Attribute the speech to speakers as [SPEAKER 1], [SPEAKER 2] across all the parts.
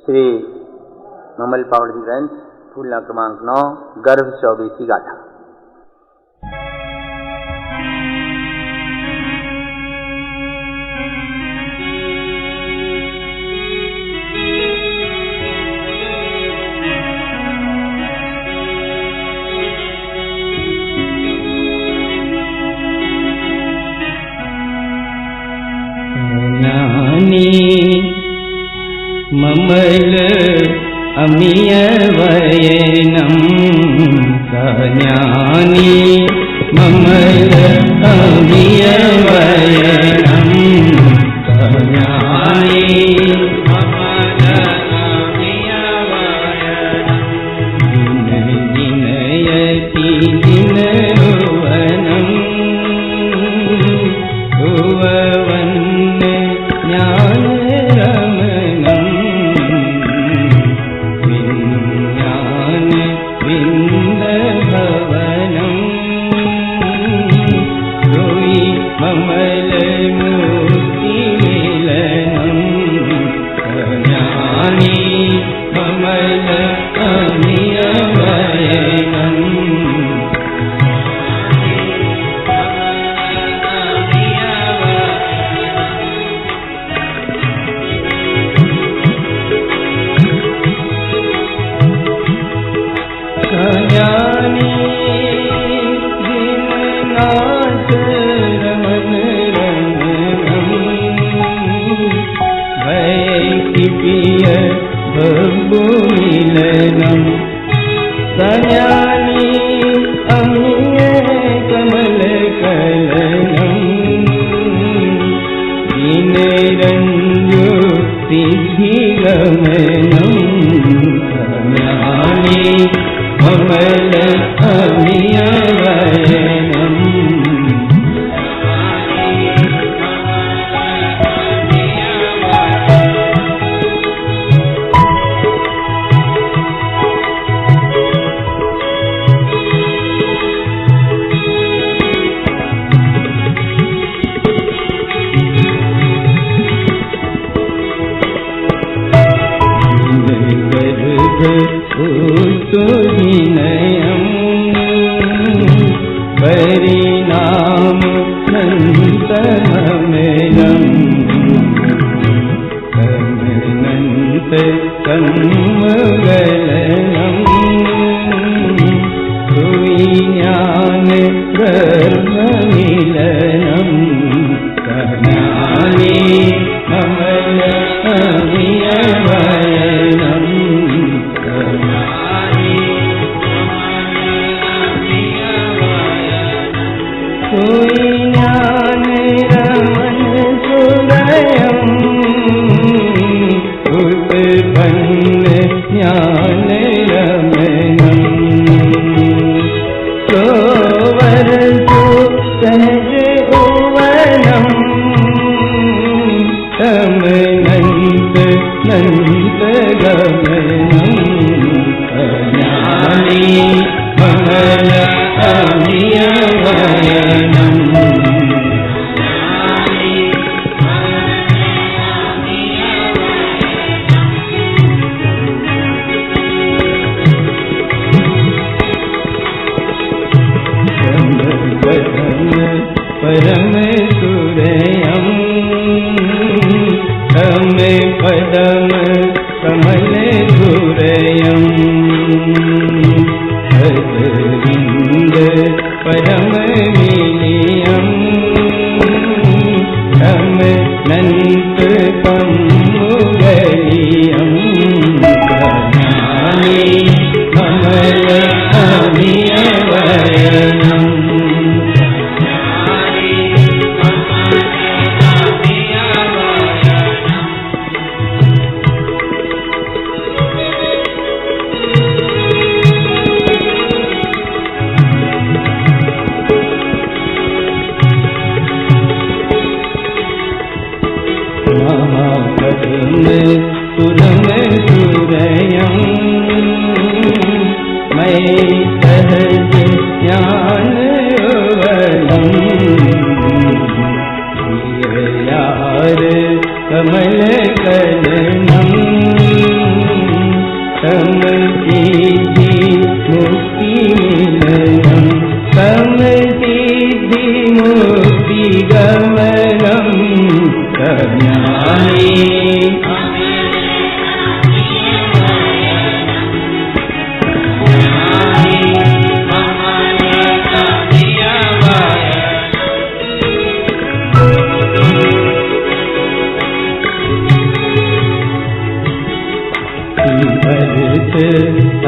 [SPEAKER 1] Shri ममल power जी ग्रंथ फूलना क्रमांक 9 गर्भ 24 गाथा।
[SPEAKER 2] ममल अमिय वयनं ज्ञानी ममल अमिय वयनं ज्ञानी ममल अमिय वयनं दिनयति दिनवनं भुवन ज्ञान मिलनं सज्ञानी अमिय कमल कलनं दीनरंजो सिद्धिगमनं सज्ञानी ममल अमिय वयनं परिणाम नंतमेलं कमनंत कमगलनं सुज्ञान गर्भमिलनं ज्ञानी ममल अमिय वयनं ज्ञान रमन सुरयं उत्पन्न ज्ञान रमनं सोवरसु सहज उवनं तमनंत नंत गमनं ज्ञानी ममल अमिय वयनं परम सुरयं तम पदम कमल धुरयं हरिंद परम विलियं तम नंत कमुगलियं ज्ञानी ममल अमिय वयनं महापद्म सुरम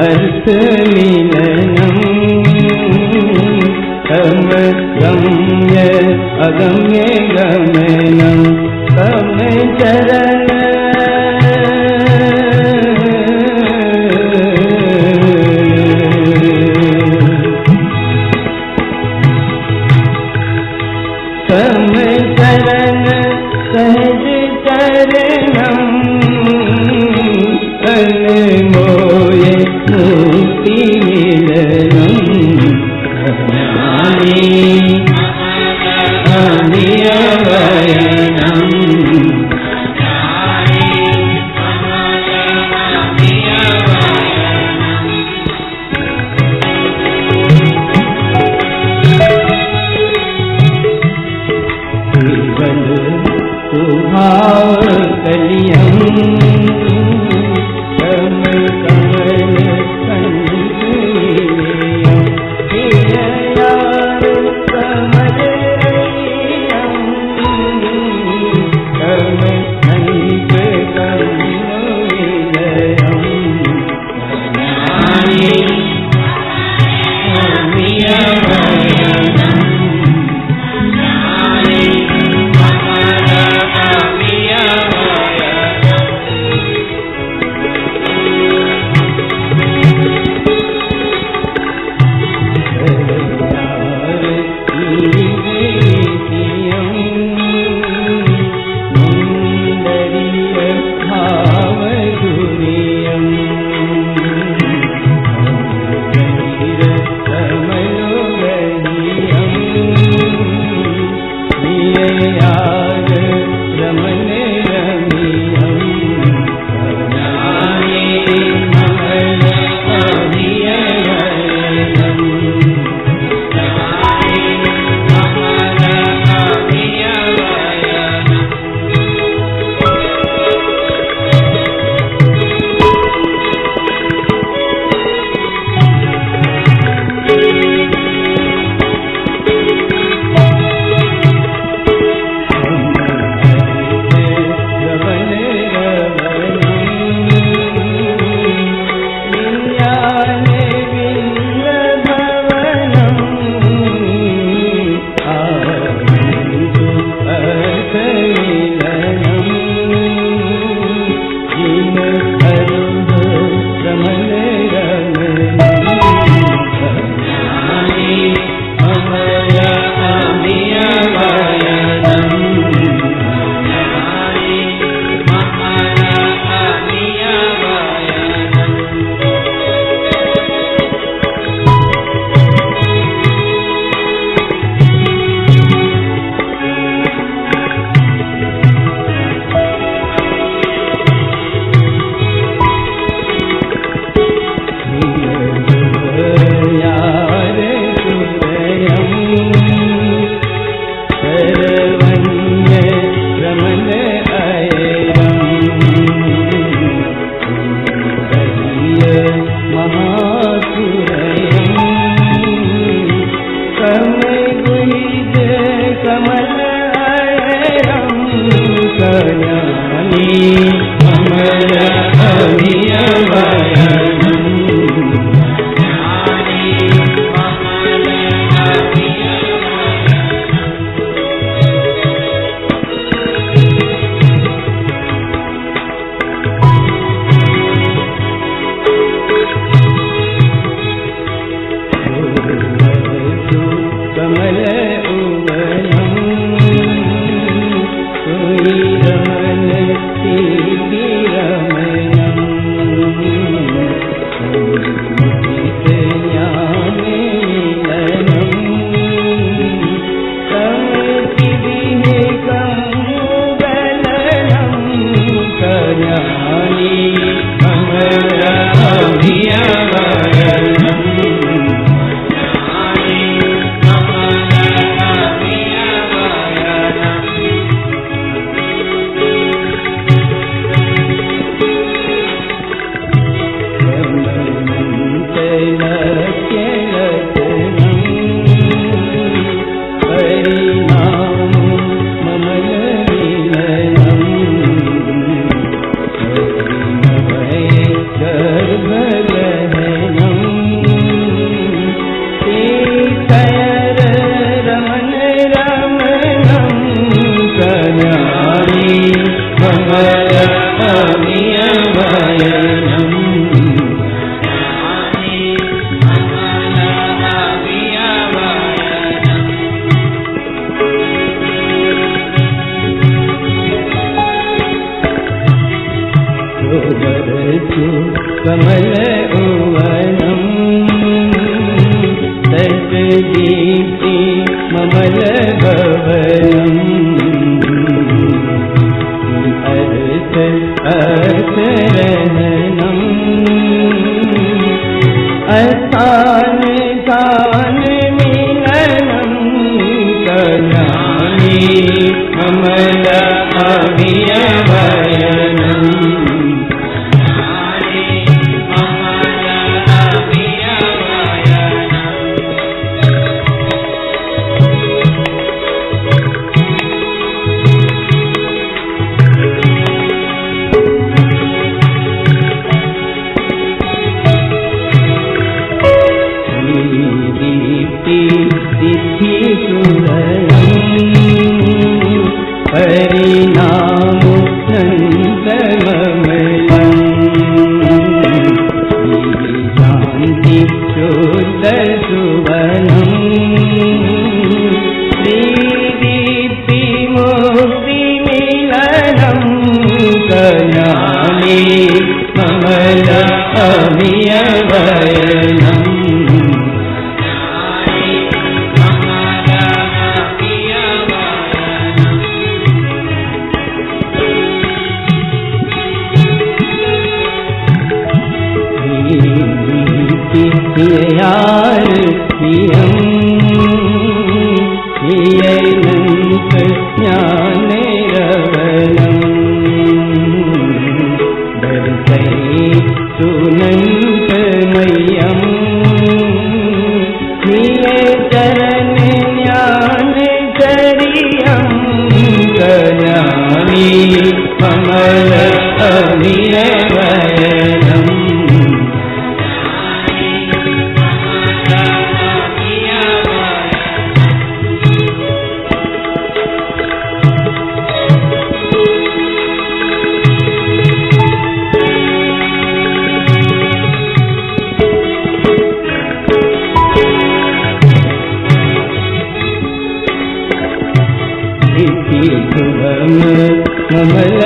[SPEAKER 2] अर्थ मिलनम् गम्य अगम्य गमनम् गम्य चरण चरण सहज चरणम् अनमोल मुक्ति मिलनम् अनियवयनम् स्वभाव कलियम् कमल उवनम तटदीप्ति ममल भवनम अर्थ रहनम अस्थान स्थान मिलनम कल्याणी ममल अभियवयनम परिणाम नंदममलम शांति शुद्ध सुवनम श्रीदीप्ति मुक्ति मिलनम कल्याणी ममल अभियवयनम यार प्रियम प्रियनंत ज्ञान रवलम दर्शय सुनंत मय्यम प्रिय चरण ज्ञान चरियम कल्याणी कमल अभियवयनम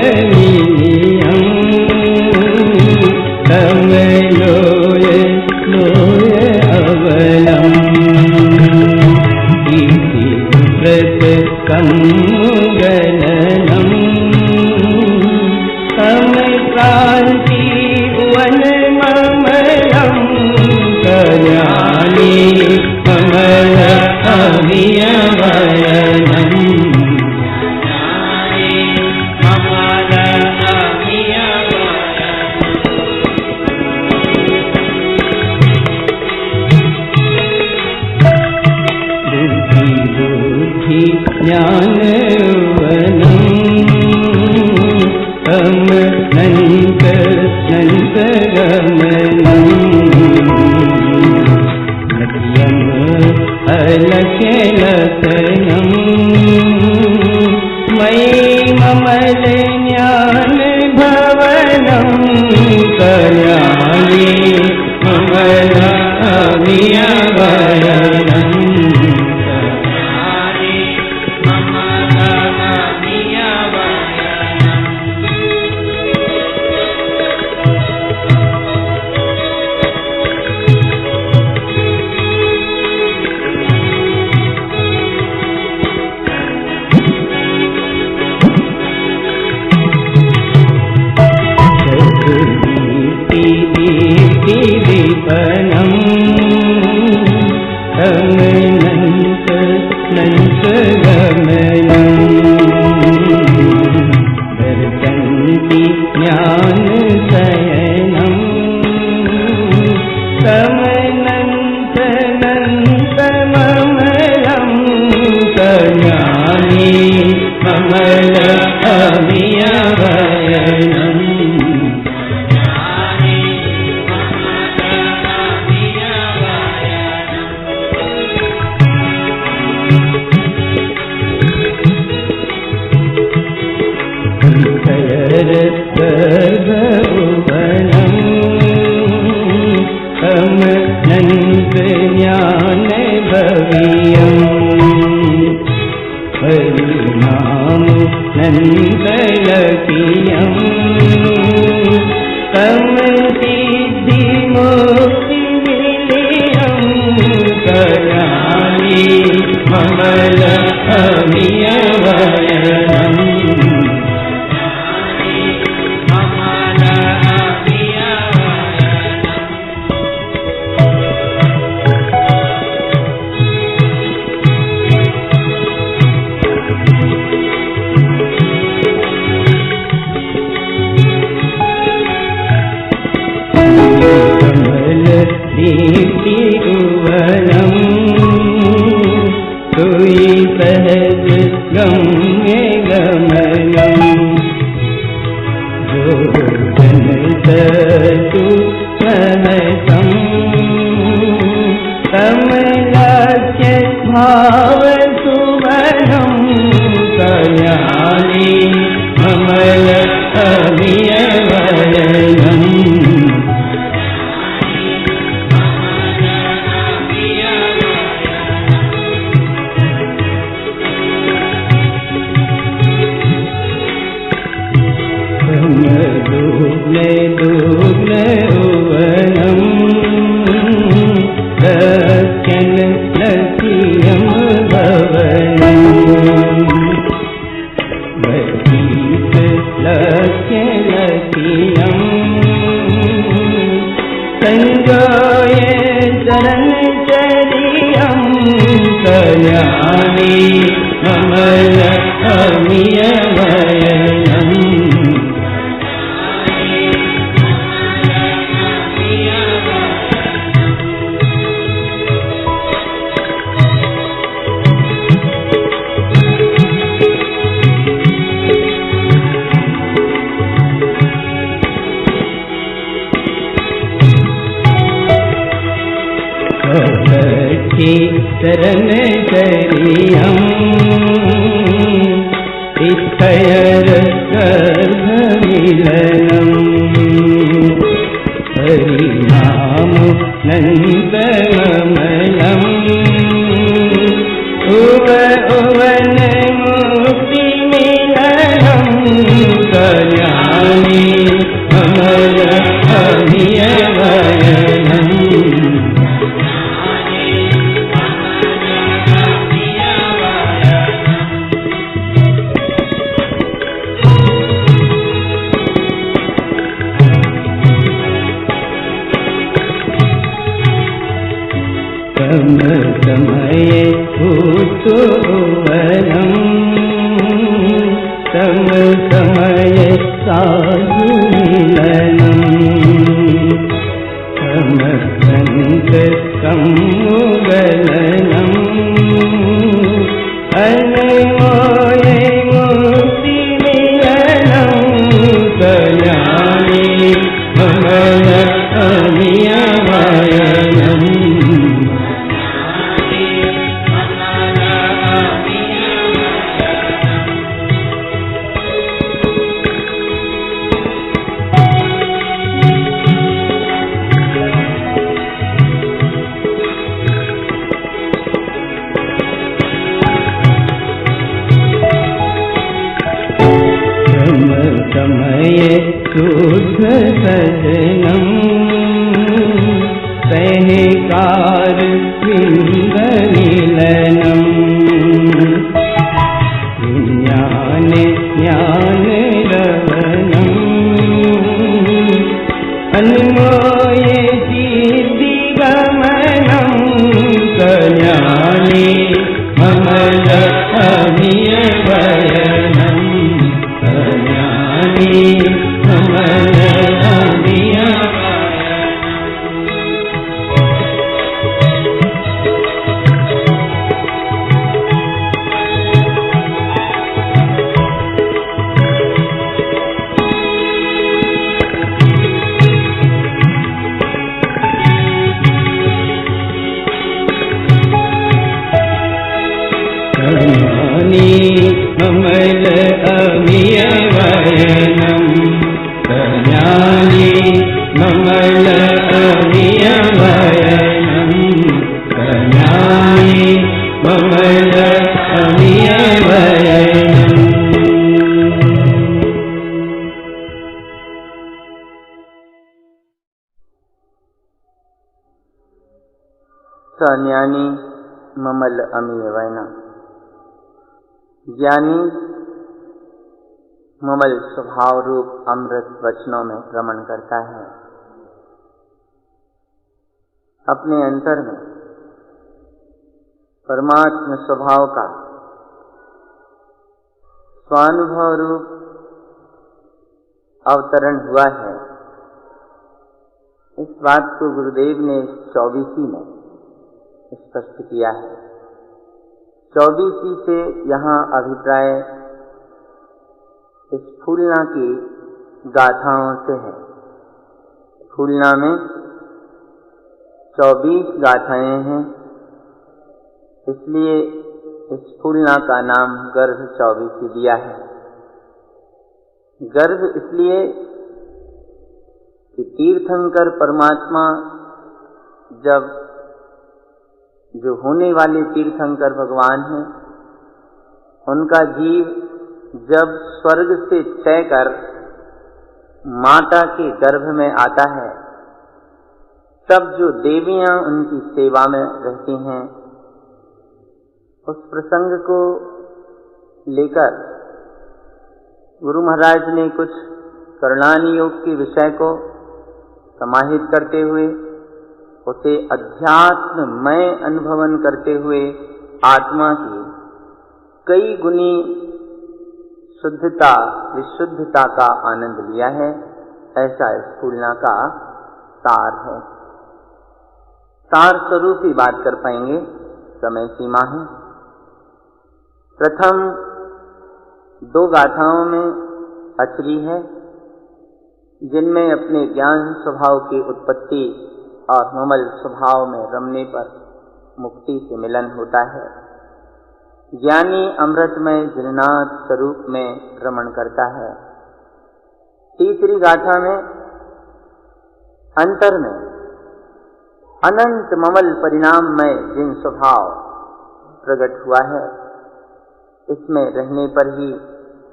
[SPEAKER 2] ममलनीयम कमलोय लोय अवलम इति व्रत कमगणनम कमक्रांति वन ममलम कल्याणी कमल अभियवयनम ज्ञान वनम अमनंत नंत गमनम लक्ष्यम अलक्ष्य लक्षणम मयि ममल ज्ञान भवनम कल्याणी ममल अभियवयनम दीपनम कमनंत नंत गमनम दर्शन्ति ज्ञान शयनम कमनंत नंत ममलम कल्याणी कमल अभियवयनम गर्भ दीप्तिभुवनम् तुयि सहज गम्य गमनम् जोजन सतु सहसम् कमलाख्य भाव सुवनम् कल्याणी कमल अभियवरणम् कल्याणी कमल अभियवरणम् शरण करियम इत्थयर गर्भ मिलनम हरिनाम नंदनमयम उवन मुक्ति मिलनम कल्याणी कमल अभियवरणम् समये भूतोवनम् समये साधु मिलनम् समसन्त सम्मुगलनम् अनमोय मुक्ति मिलनम् कल्याणी कमल अभियवरणम् समये शुद्ध सजनम् सहकार वृन्द मिलनम् ज्ञान ज्ञान रवनम् अन्मोय सिद्धि गमनम् कल्याणी कमल अभियवरणम् कमल अभियवरणम् कल्याणी कमल अभियवरणम् कल्याणी कमल अभियवरणम्
[SPEAKER 1] सज्ञानी ममल अमियवरणम् ज्ञानी ममल स्वभाव रूप अमृत वचनों में रमण करता है। अपने अंतर में परमात्म स्वभाव का स्वानुभव रूप अवतरण हुआ है। इस बात को गुरुदेव ने 24वीं में स्पष्ट किया है। 24वीं से यहाँ अभिप्राय इस फूलना की गाथाओं से है। फूलना में 24 गाथाएं हैं, इसलिए इस फूलना का नाम गर्भ 24 दिया है। गर्भ इसलिए कि तीर्थंकर परमात्मा जब जो होने वाले तीर्थंकर भगवान हैं, उनका जीव जब स्वर्ग से तय कर माता के गर्भ में आता है, तब जो देवियां उनकी सेवा में रहती हैं, उस प्रसंग को लेकर गुरु महाराज ने कुछ करुणानि योग के विषय को समाहित करते हुए उसे अध्यात्ममय अनुभवन करते हुए आत्मा की कई गुनी शुद्धता विशुद्धता का आनंद लिया है। ऐसा इस फूलना का सार है। सार स्वरूप ही बात कर पाएंगे, समय सीमा है। प्रथम 2 गाथाओं में अचरी है, जिनमें अपने ज्ञान स्वभाव की उत्पत्ति और ममल स्वभाव में रमने पर मुक्ति से मिलन होता है। ज्ञानी अमृतमय जिननाथ स्वरूप में रमण करता है। तीसरी गाथा में अंतर में अनंत ममल परिणाममय जिन स्वभाव प्रकट हुआ है, इसमें रहने पर ही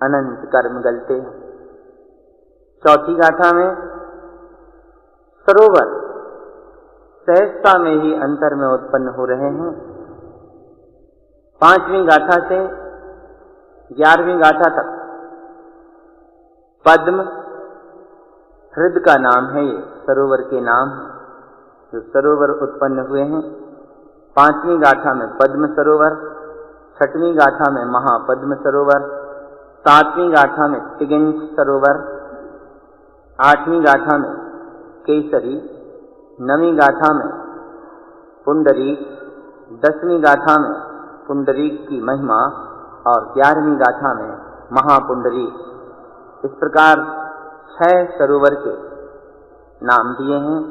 [SPEAKER 1] अनंत कर्म गलते हैं। चौथी गाथा में सरोवर सहजता में ही अंतर में उत्पन्न हो रहे हैं। 5वीं गाथा से 11वीं गाथा तक पद्म हृद का नाम है। ये सरोवर के नाम जो सरोवर उत्पन्न हुए हैं। 5वीं गाथा में पद्म सरोवर, 6वीं गाथा में महापद्म सरोवर, 7वीं गाथा में तिगिंत सरोवर, 8वीं गाथा में केसरी, 9वीं गाथा में पुंडरीक, 10वीं गाथा में पुंडरीक की महिमा और 11वीं गाथा में महापुंडरीक। इस प्रकार 6 सरोवर के नाम दिए हैं।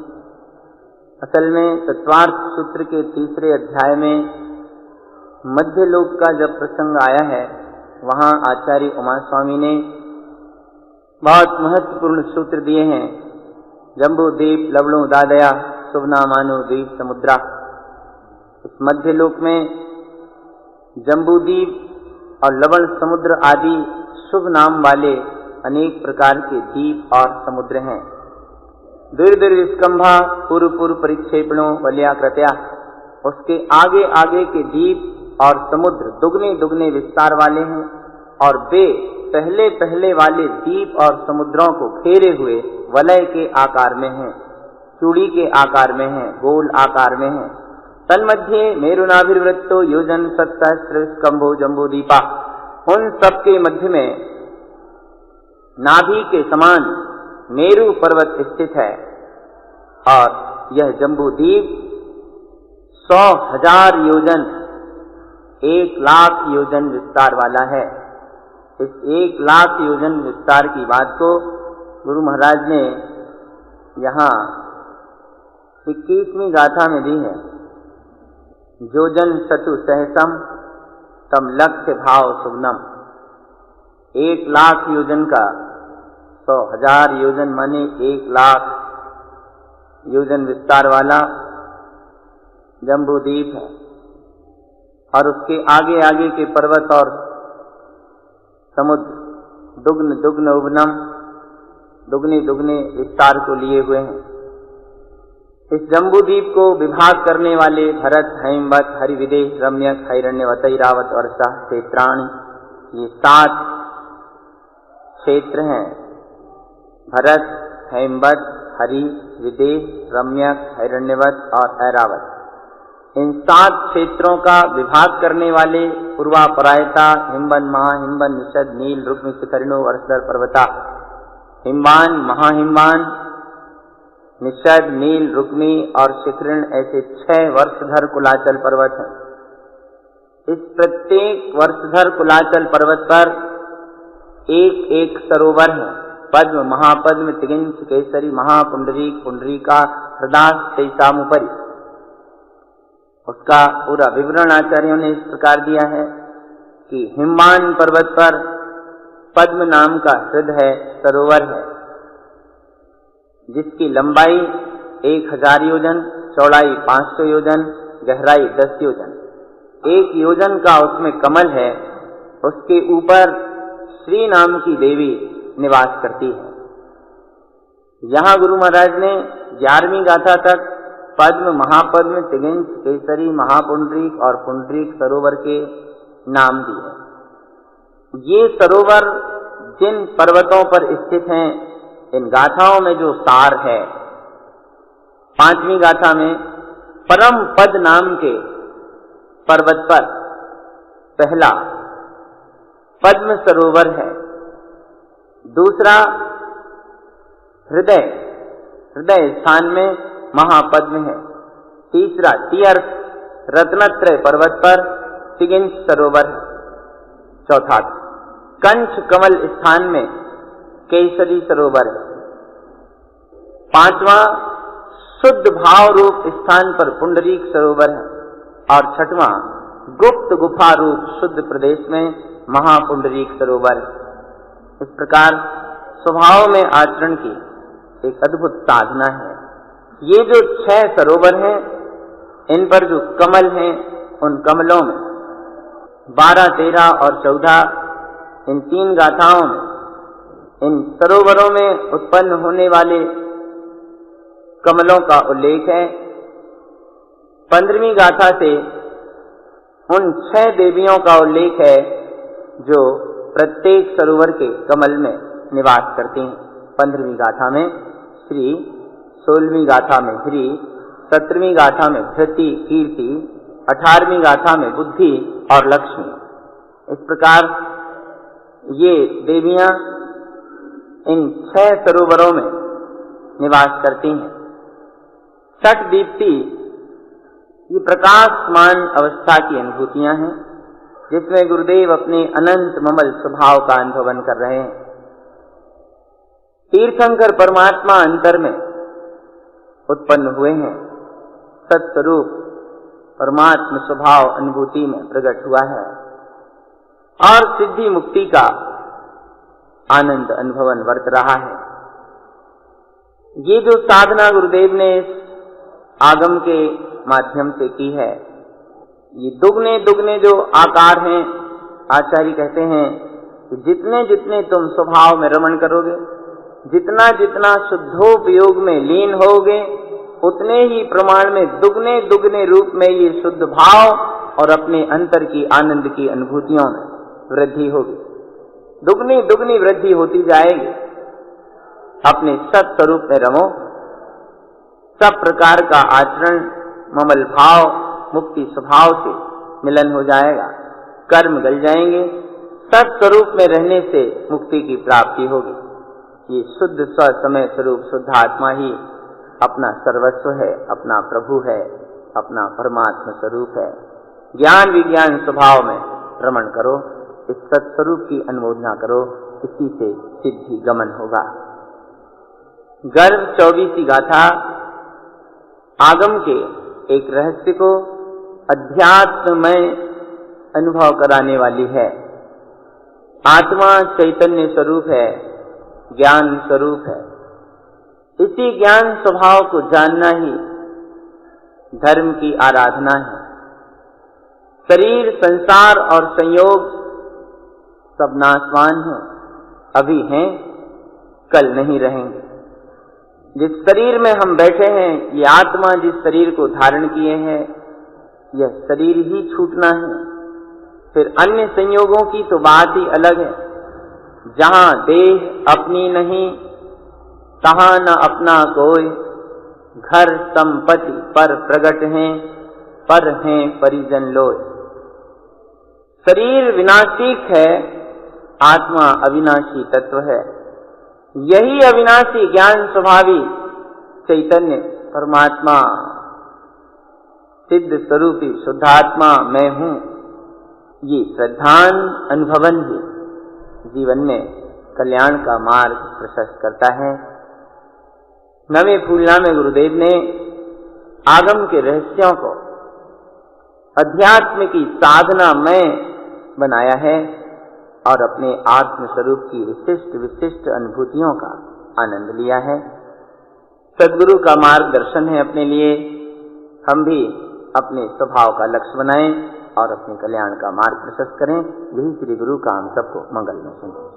[SPEAKER 1] असल में तत्वार्थ सूत्र के 3रे अध्याय में मध्य लोक का जब प्रसंग आया है, वहां आचार्य उमा स्वामी ने बहुत महत्वपूर्ण सूत्र दिए हैं। जम्बू द्वीप लवणो दादया शुभना मानो द्वीप समुद्रा। इस मध्य लोक में जम्बूद्वीप और लवण समुद्र आदि शुभ नाम वाले अनेक प्रकार के द्वीप और समुद्र हैं। दीर्घ पूर्व पूर्व परिक्षेपणों वल्याकृत्या, उसके आगे आगे के द्वीप और समुद्र दुगने दुगने विस्तार वाले हैं, और वे पहले पहले वाले द्वीप और समुद्रों को घेरे हुए वलय के आकार में हैं, चूड़ी के आकार में हैं, गोल आकार में हैं। तन्मध्ये मेरुनाभिर्वृत्तो योजन 7सहस्र स्कंभो जम्बूदीपा। उन सबके मध्य में नाभि के समान मेरु पर्वत स्थित है, और यह जम्बूद्वीप 100,000 योजन 1,00,000 योजन विस्तार वाला है। इस 1,00,000 योजन विस्तार की बात को गुरु महाराज ने यहाँ 21वीं गाथा में दी है। योजन सतु सहसम तम लक्ष्य भाव सुगनम। 1,00,000 योजन का 100,000 योजन माने 1,00,000 योजन विस्तार वाला जम्बूद्वीप है, और उसके आगे आगे के पर्वत और समुद्र दुग्न दुग्न उबनम दुगने दुगने विस्तार को लिए हुए हैं। इस जम्बूद्वीप को विभाग करने वाले भरत, हैमवत, हरिविदेह, रम्यक, हिरण्यवत, ऐरावत और सह क्षेत्राणि, ये 7 क्षेत्र हैं। भरत, हैमवत, हरि, विदेह, रम्यक, हिरण्यवत और ऐरावत। इन 7 क्षेत्रों का विभाग करने वाले पूर्वापरायता, हिमवन, महाहिमवन, निषद, नील, रुक्म, शिखरिणो, वर्षधर, पर्वता, हिमवान, महाहिमवान, निषद, नील, रुक्मी और शिखरिण ऐसे 6 वर्षधर कुलाचल पर्वत हैं। इस प्रत्येक वर्षधर कुलाचल पर्वत पर एक एक सरोवर है। पद्म, महापद्म, तिगिंच, केसरी, महापुंडरीक, पुंडरीका, हृदास, तैसामुपरि। उसका पूरा विवरण आचार्यों ने इस प्रकार दिया है कि हिमवान पर्वत पर पद्म नाम का हृदय सरोवर है, जिसकी लंबाई 1000 योजन, चौड़ाई 500 योजन, गहराई 10 योजन। 1 योजन का उसमें कमल है। उसके ऊपर श्री नाम की देवी निवास करती है। यहाँ गुरु महाराज ने 11वीं गाथा तक पद्म, महापद्म, तिगिंच, केसरी, महापुंडरीक और पुंडरीक सरोवर के नाम दिए। ये सरोवर जिन पर्वतों पर स्थित हैं, इन गाथाओं में जो सार है, 5वीं गाथा में परम पद नाम के पर्वत पर पहला पद्म सरोवर है, दूसरा हृदय स्थान में महापद्म है, तीसरा तीर्थ रत्नत्रय पर्वत पर तिगिंच सरोवर है, चौथा कंठ कमल स्थान में केसरी सरोवर है, 5वां शुद्ध भाव रूप स्थान पर पुंडरीक सरोवर है और 6वां गुप्त गुफा रूप शुद्ध प्रदेश में महापुंडरीक सरोवर है। इस प्रकार स्वभाव में आचरण की एक अद्भुत साधना है। ये जो 6 सरोवर हैं, इन पर जो कमल हैं, उन कमलों में 12, 13 और 14 इन 3 गाथाओं में इन सरोवरों में उत्पन्न होने वाले कमलों का उल्लेख है। 15वीं गाथा से उन 6 देवियों का उल्लेख है जो प्रत्येक सरोवर के कमल में निवास करती हैं। 15वीं गाथा में श्री, 16वीं गाथा में श्री, 17वीं गाथा में धृति, कीर्ति, 18वीं गाथा में बुद्धि और लक्ष्मी। इस प्रकार ये देवियां इन 6 सरोवरों में निवास करती हैं। छठ दीप्ति ये प्रकाशमान अवस्था की अनुभूतियां हैं, जिसमें गुरुदेव अपने अनंत ममल स्वभाव का अनुभवन कर रहे हैं। तीर्थंकर परमात्मा अंतर में उत्पन्न हुए हैं। सत्स्वरूप परमात्म स्वभाव अनुभूति में प्रकट हुआ है और सिद्धि मुक्ति का आनंद अनुभवन वर्त रहा है। ये जो साधना गुरुदेव ने इस आगम के माध्यम से की है, ये दुगने दुगने जो आकार हैं, आचार्य कहते हैं कि जितने जितने तुम स्वभाव में रमण करोगे, जितना जितना शुद्धोपयोग में लीन होगे, उतने ही प्रमाण में दुगने दुगने रूप में ये शुद्ध भाव और अपने अंतर की आनंद की अनुभूतियों में वृद्धि होगी। दुगनी दुगनी वृद्धि होती जाएगी। अपने सत स्वरूप में रमो। सब प्रकार का आचरण ममल भाव मुक्ति स्वभाव से मिलन हो जाएगा, कर्म गल जाएंगे। सत्स्वरूप में रहने से मुक्ति की प्राप्ति होगी। ये शुद्ध स्व समय स्वरूप शुद्ध आत्मा ही अपना सर्वस्व है, अपना प्रभु है, अपना परमात्मा स्वरूप है। ज्ञान विज्ञान स्वभाव में रमण करो, इस सत्स्वरूप की अनुमोदना करो, इसी से सिद्धि गमन होगा। गर्भ 24वीं गाथा आगम के एक रहस्य को अध्यात्ममय अनुभव कराने वाली है। आत्मा चैतन्य स्वरूप है, ज्ञान स्वरूप है। इसी ज्ञान स्वभाव को जानना ही धर्म की आराधना है। शरीर, संसार और संयोग सब नाशवान हैं, अभी हैं, कल नहीं रहेंगे। जिस शरीर में हम बैठे हैं, ये आत्मा जिस शरीर को धारण किए हैं, यह शरीर ही छूटना है। फिर अन्य संयोगों की तो बात ही अलग है। जहां देह अपनी नहीं, तहां न अपना कोई। घर संपत्ति पर प्रगट हैं, पर हैं परिजन लोय। शरीर विनाशिक है, आत्मा अविनाशी तत्व है। यही अविनाशी ज्ञान स्वभावी चैतन्य परमात्मा सिद्ध स्वरूपी शुद्धात्मा मैं हूँ, ये श्रद्धान अनुभवन ही जीवन में कल्याण का मार्ग प्रशस्त करता है। नवे फूलनामे गुरुदेव ने आगम के रहस्यों को अध्यात्म की साधना में बनाया है और अपने आत्म स्वरूप की विशिष्ट विशिष्ट अनुभूतियों का आनंद लिया है। सद्गुरु का मार्गदर्शन है अपने लिए। हम भी अपने स्वभाव का लक्ष्य बनाएं और अपने कल्याण का मार्ग प्रशस्त करें। यही श्री गुरु का हम सबको मंगल में सुने।